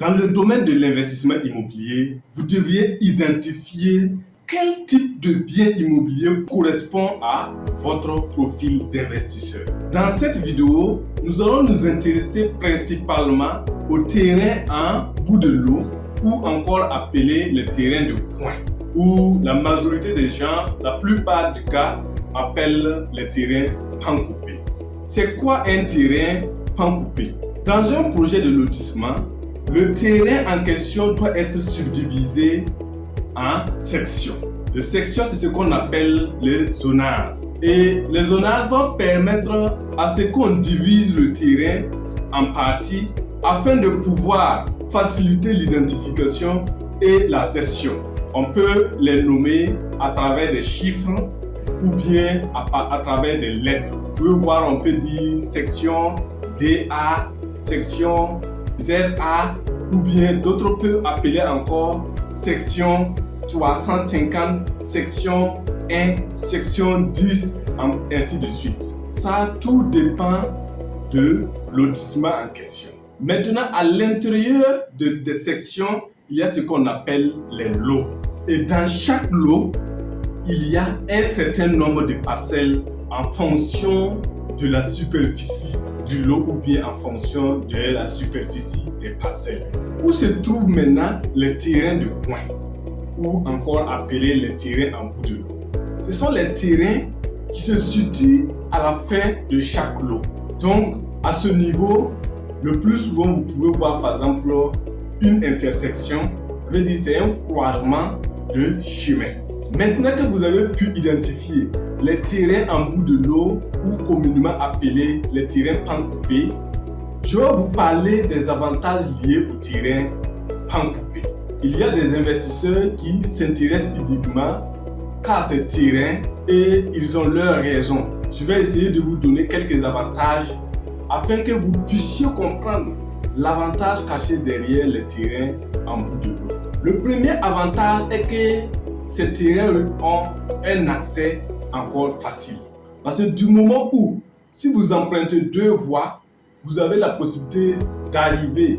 Dans le domaine de l'investissement immobilier, vous devriez identifier quel type de bien immobilier correspond à votre profil d'investisseur. Dans cette vidéo, nous allons nous intéresser principalement aux terrains en bout de lot ou encore appelés les terrains de coin, où la majorité des gens, la plupart du cas, appellent les terrains pancoupés. C'est quoi un terrain pancoupé? Dans un projet de lotissement, le terrain en question doit être subdivisé en sections. Les sections, c'est ce qu'on appelle le zonage. Et le zonage va permettre à ce qu'on divise le terrain en parties afin de pouvoir faciliter l'identification et la gestion. On peut les nommer à travers des chiffres ou bien à travers des lettres. Vous pouvez voir, on peut dire section DA, section ZA, ou bien d'autres peuvent appeler encore section 350, section 1, section 10, ainsi de suite. Ça, tout dépend de lotissement en question. Maintenant, à l'intérieur des sections, il y a ce qu'on appelle les lots. Et dans chaque lot, il y a un certain nombre de parcelles en fonction de la superficie du lot ou bien en fonction de la superficie des parcelles. Où se trouvent maintenant les terrains de coin ou encore appelés les terrains en bout de lot? Ce sont les terrains qui se situent à la fin de chaque lot. Donc, à ce niveau, le plus souvent, vous pouvez voir par exemple une intersection. Ça veut dire c'est un croisement de chemin. Maintenant que vous avez pu identifier les terrains en bout de lot ou communément appelés les terrains pancoupés, je vais vous parler des avantages liés aux terrains pancoupés. Il y a des investisseurs qui s'intéressent uniquement qu'à ces terrains et ils ont leurs raisons. Je vais essayer de vous donner quelques avantages afin que vous puissiez comprendre l'avantage caché derrière les terrains en bout de lot. Le premier avantage est que ces terrains ont un accès encore facile. Parce que du moment où, si vous empruntez 2 voies, vous avez la possibilité d'arriver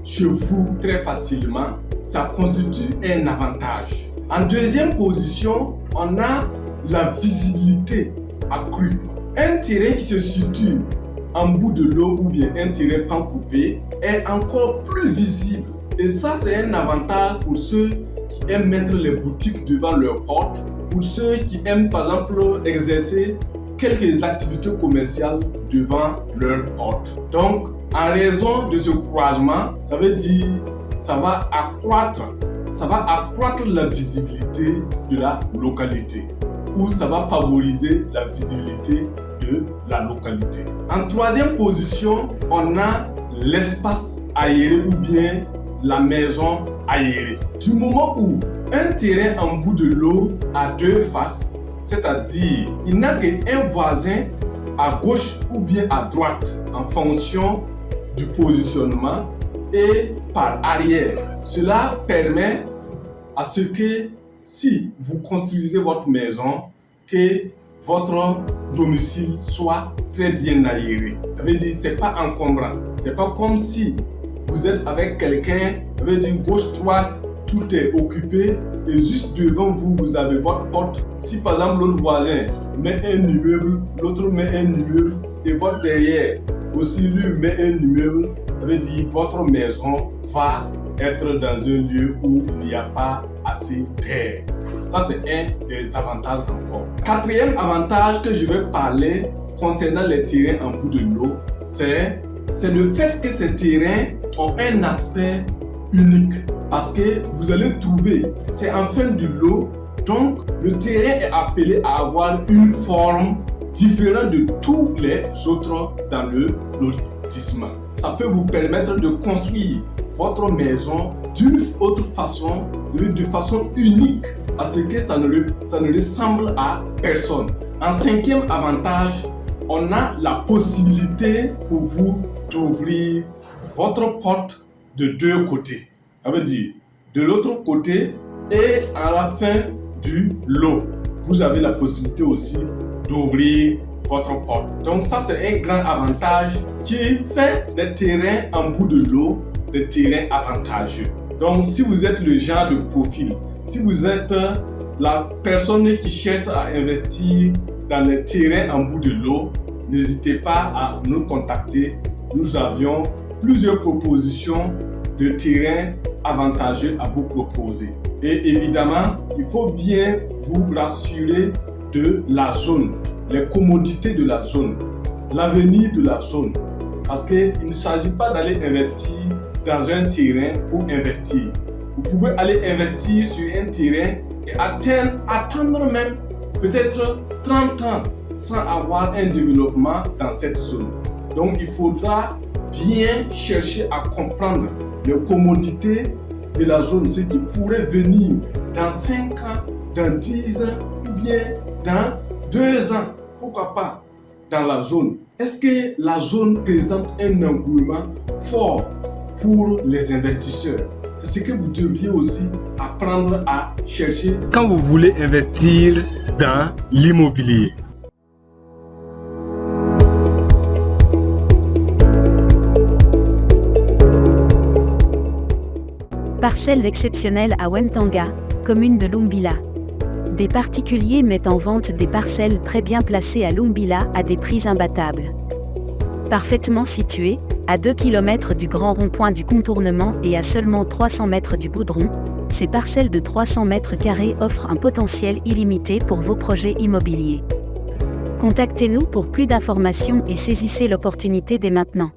chez vous très facilement. Ça constitue un avantage. En deuxième position, on a la visibilité accrue. Un terrain qui se situe en bout de lot ou bien un terrain pancoupé est encore plus visible. Et ça, c'est un avantage pour ceux qui aiment mettre les boutiques devant leur porte, pour ceux qui aiment par exemple exercer quelques activités commerciales devant leur porte. Donc, en raison de ce croisement, ça veut dire ça va accroître la visibilité de la localité ou ça va favoriser la visibilité de la localité. En troisième position, on a l'espace aéré ou bien la maison aérée. Du moment où un terrain en bout de lot a 2 faces, c'est-à-dire il n'a qu'un voisin à gauche ou bien à droite en fonction du positionnement et par arrière. Cela permet à ce que si vous construisez votre maison, que votre domicile soit très bien aéré. Ça veut dire c'est pas encombrant. C'est pas comme si vous êtes avec quelqu'un, ça veut dire gauche-droite, tout est occupé et juste devant vous, vous avez votre porte. Si par exemple l'autre voisin met un immeuble, l'autre met un immeuble et votre derrière aussi lui met un immeuble, ça veut dire votre maison va être dans un lieu où il n'y a pas assez d'air. Ça, c'est un des avantages encore. Quatrième avantage que je vais parler concernant les terrains en bout de lot, c'est le fait que ces terrains ont un aspect unique. Parce que vous allez trouver, c'est en fin du lot, donc le terrain est appelé à avoir une forme différente de tous les autres dans le lotissement. Ça peut vous permettre de construire votre maison d'une autre façon, de façon unique, parce que ça ne ressemble à personne. En cinquième avantage, on a la possibilité pour vous d'ouvrir votre porte de 2 côtés. Ça veut dire de l'autre côté et à la fin du lot, vous avez la possibilité aussi d'ouvrir votre porte. Donc ça, c'est un grand avantage qui fait les terrains en bout de lot des terrains avantageux. Donc, si vous êtes le genre de profil, si vous êtes la personne qui cherche à investir dans les terrains en bout de l'eau, n'hésitez pas à nous contacter. Nous avions plusieurs propositions de terrains avantageux à vous proposer. Et évidemment, il faut bien vous rassurer de la zone, les commodités de la zone, l'avenir de la zone. Parce qu'il ne s'agit pas d'aller investir dans un terrain pour investir. Vous pouvez aller investir sur un terrain et attendre même peut-être 30 ans sans avoir un développement dans cette zone. Donc il faudra bien chercher à comprendre les commodités de la zone, ce qui pourrait venir dans 5 ans, dans 10 ans ou bien dans 2 ans. Pourquoi pas dans la zone? Est-ce que la zone présente un engouement fort pour les investisseurs? C'est ce que vous devriez aussi apprendre à chercher quand vous voulez investir dans l'immobilier. Parcelle exceptionnelle à Wemtanga, commune de Lumbila. Des particuliers mettent en vente des parcelles très bien placées à Lumbila à des prix imbattables. Parfaitement situées, à 2 km du grand rond-point du contournement et à seulement 300 mètres du goudron, ces parcelles de 300 mètres carrés offrent un potentiel illimité pour vos projets immobiliers. Contactez-nous pour plus d'informations et saisissez l'opportunité dès maintenant.